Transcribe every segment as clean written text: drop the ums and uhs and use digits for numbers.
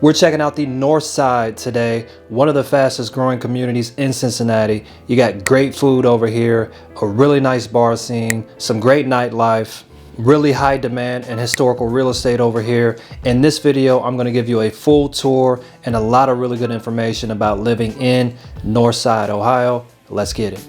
We're checking out the North Side today, one of the fastest growing communities in Cincinnati. You got great food over here, a really nice bar scene, some great nightlife, really high demand and historical real estate over here. In this video, I'm gonna give you a full tour and a lot of really good information about living in Northside, Ohio. Let's get it.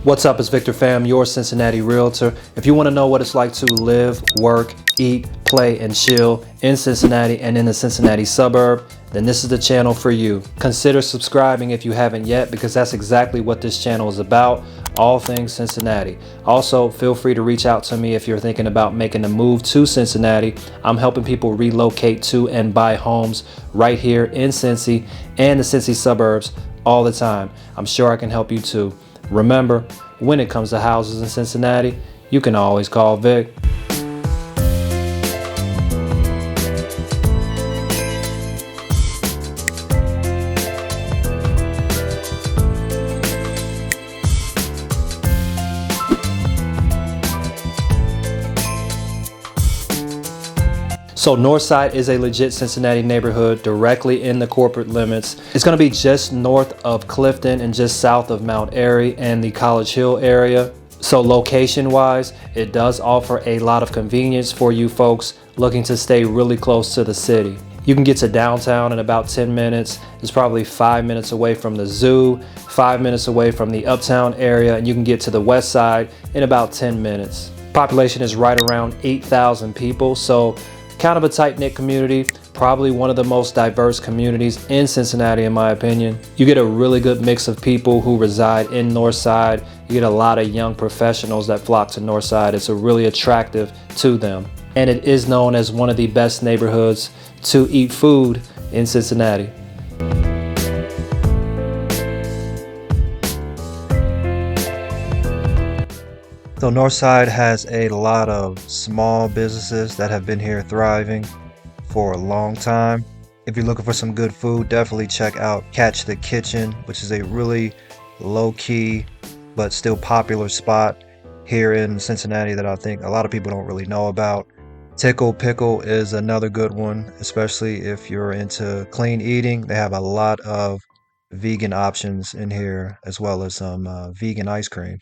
What's up, it's Victor Pham, your Cincinnati realtor. If you want to know what it's like to live, work, eat, play, and chill in Cincinnati and in the Cincinnati suburb, then this is the channel for you. Consider subscribing if you haven't yet, because that's exactly what this channel is about, all things Cincinnati. Also, feel free to reach out to me if you're thinking about making a move to Cincinnati. I'm helping people relocate to and buy homes right here in Cincy and the Cincy suburbs all the time. I'm sure I can help you too. Remember, when it comes to houses in Cincinnati, you can always call Vic. So Northside is a legit Cincinnati neighborhood directly in the corporate limits. It's going to be just north of Clifton and just south of Mount Airy and the College Hill area. So location wise, it does offer a lot of convenience for you folks looking to stay really close to the city. You can get to downtown in about 10 minutes. It's probably 5 minutes away from the zoo, 5 minutes away from the uptown area, and you can get to the west side in about 10 minutes. Population is right around 8,000 people, so kind of a tight-knit community, probably one of the most diverse communities in Cincinnati in my opinion. You get a really good mix of people who reside in Northside. You get a lot of young professionals that flock to Northside. It's really attractive to them. And it is known as one of the best neighborhoods to eat food in Cincinnati. So Northside has a lot of small businesses that have been here thriving for a long time. If you're looking for some good food, definitely check out Catch the Kitchen, which is a really low-key but still popular spot here in Cincinnati that I think a lot of people don't really know about. Tickle Pickle is another good one, especially if you're into clean eating. They have a lot of vegan options in here, as well as some vegan ice cream.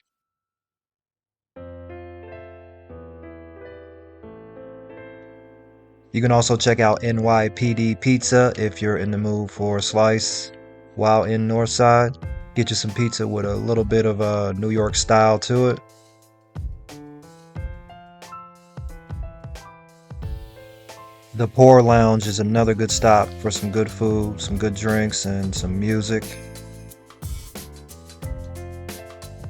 You can also check out NYPD Pizza if you're in the mood for a slice while in Northside. Get you some pizza with a little bit of a New York style to it. The Pour Lounge is another good stop for some good food, some good drinks, and some music.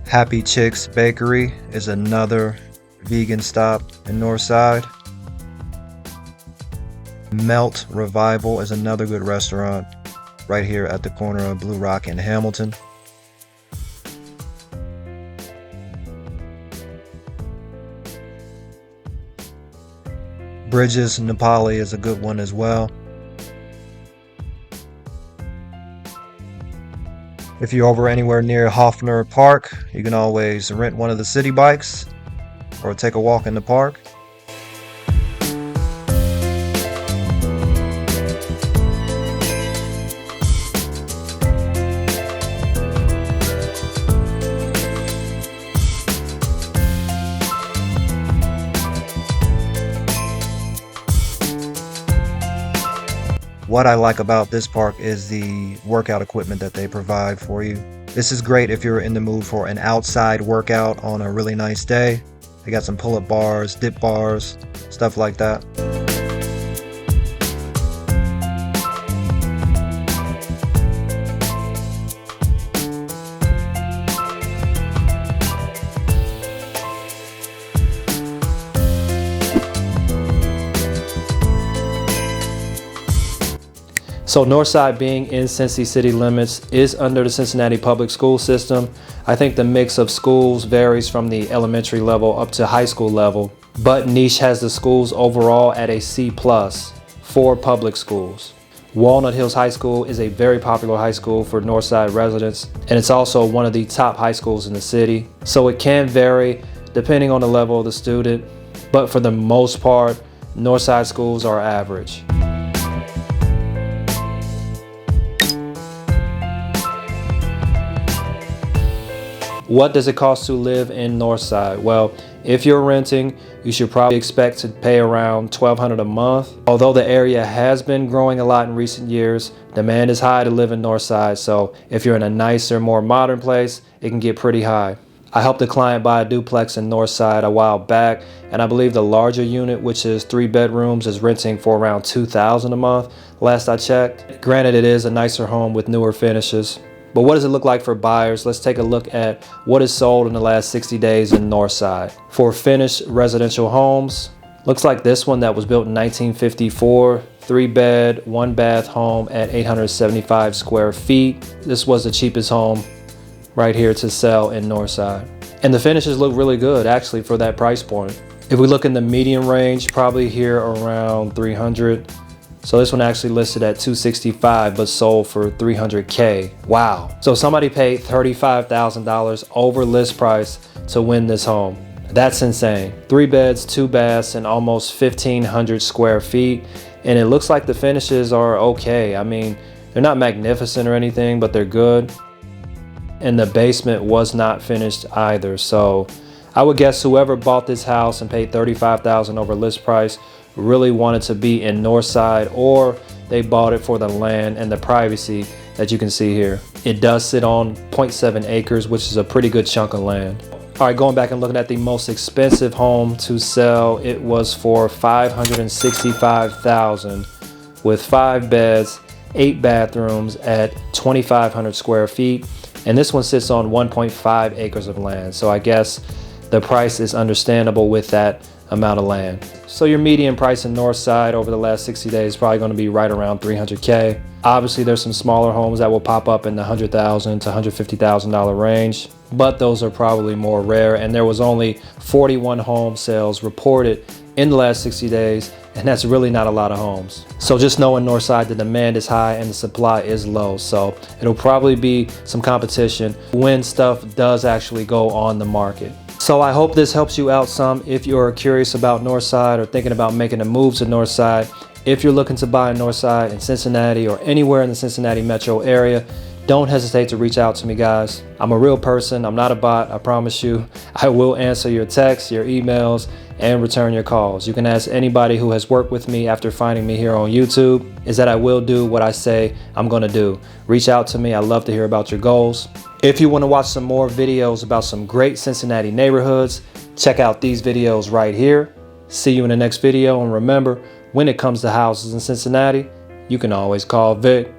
Happy Chicks Bakery is another vegan stop in Northside. Melt Revival is another good restaurant right here at the corner of Blue Rock and Hamilton. Bridges Nepali is a good one as well. If you're over anywhere near Hoffner Park, you can always rent one of the city bikes or take a walk in the park. What I like about this park is the workout equipment that they provide for you. This is great if you're in the mood for an outside workout on a really nice day. They got some pull-up bars, dip bars, stuff like that. So Northside, being in Cincy city limits, is under the Cincinnati public school system. I think the mix of schools varies from the elementary level up to high school level, but Niche has the schools overall at a C+ for public schools. Walnut Hills High School is a very popular high school for Northside residents, and it's also one of the top high schools in the city. So it can vary depending on the level of the student, but for the most part, Northside schools are average. What does it cost to live in Northside? Well, if you're renting, you should probably expect to pay around $1,200 a month. Although the area has been growing a lot in recent years, demand is high to live in Northside, so if you're in a nicer, more modern place, it can get pretty high. I helped a client buy a duplex in Northside a while back, and I believe the larger unit, which is 3 bedrooms, is renting for around $2,000 a month, last I checked. Granted, it is a nicer home with newer finishes. But what does it look like for buyers? Let's take a look at what is sold in the last 60 days in Northside. For finished residential homes, looks like this one that was built in 1954, 3-bed, 1-bath home at 875 square feet. This was the cheapest home right here to sell in Northside. And the finishes look really good actually for that price point. If we look in the median range, probably here around 300. So this one actually listed at $265 but sold for $300K. Wow. So somebody paid $35,000 over list price to win this home. That's insane. 3 beds, 2 baths, and almost 1,500 square feet. And it looks like the finishes are okay. I mean, they're not magnificent or anything, but they're good. And the basement was not finished either. So I would guess whoever bought this house and paid $35,000 over list price really wanted to be in Northside, or they bought it for the land and the privacy that you can see here. It does sit on 0.7 acres, which is a pretty good chunk of land. All right, going back and looking at the most expensive home to sell, it was for $565,000 with 5 beds, 8 bathrooms at 2,500 square feet. And this one sits on 1.5 acres of land. So I guess the price is understandable with that amount of land. So your median price in Northside over the last 60 days is probably going to be right around $300K. Obviously, there's some smaller homes that will pop up in the $100,000 to $150,000 range, but those are probably more rare. And there was only 41 home sales reported in the last 60 days, and that's really not a lot of homes. So just know in Northside the demand is high and the supply is low. So it'll probably be some competition when stuff does actually go on the market. So I hope this helps you out some if you're curious about Northside or thinking about making a move to Northside. If you're looking to buy in Northside in Cincinnati or anywhere in the Cincinnati metro area, don't hesitate to reach out to me, guys. I'm a real person. I'm not a bot, I promise you. I will answer your texts, your emails, and return your calls. You can ask anybody who has worked with me after finding me here on YouTube, is that I will do what I say I'm gonna do. Reach out to me. I love to hear about your goals. If you want to watch some more videos about some great Cincinnati neighborhoods, check out these videos right here. See you in the next video, and remember, when it comes to houses in Cincinnati, you can always call Vic.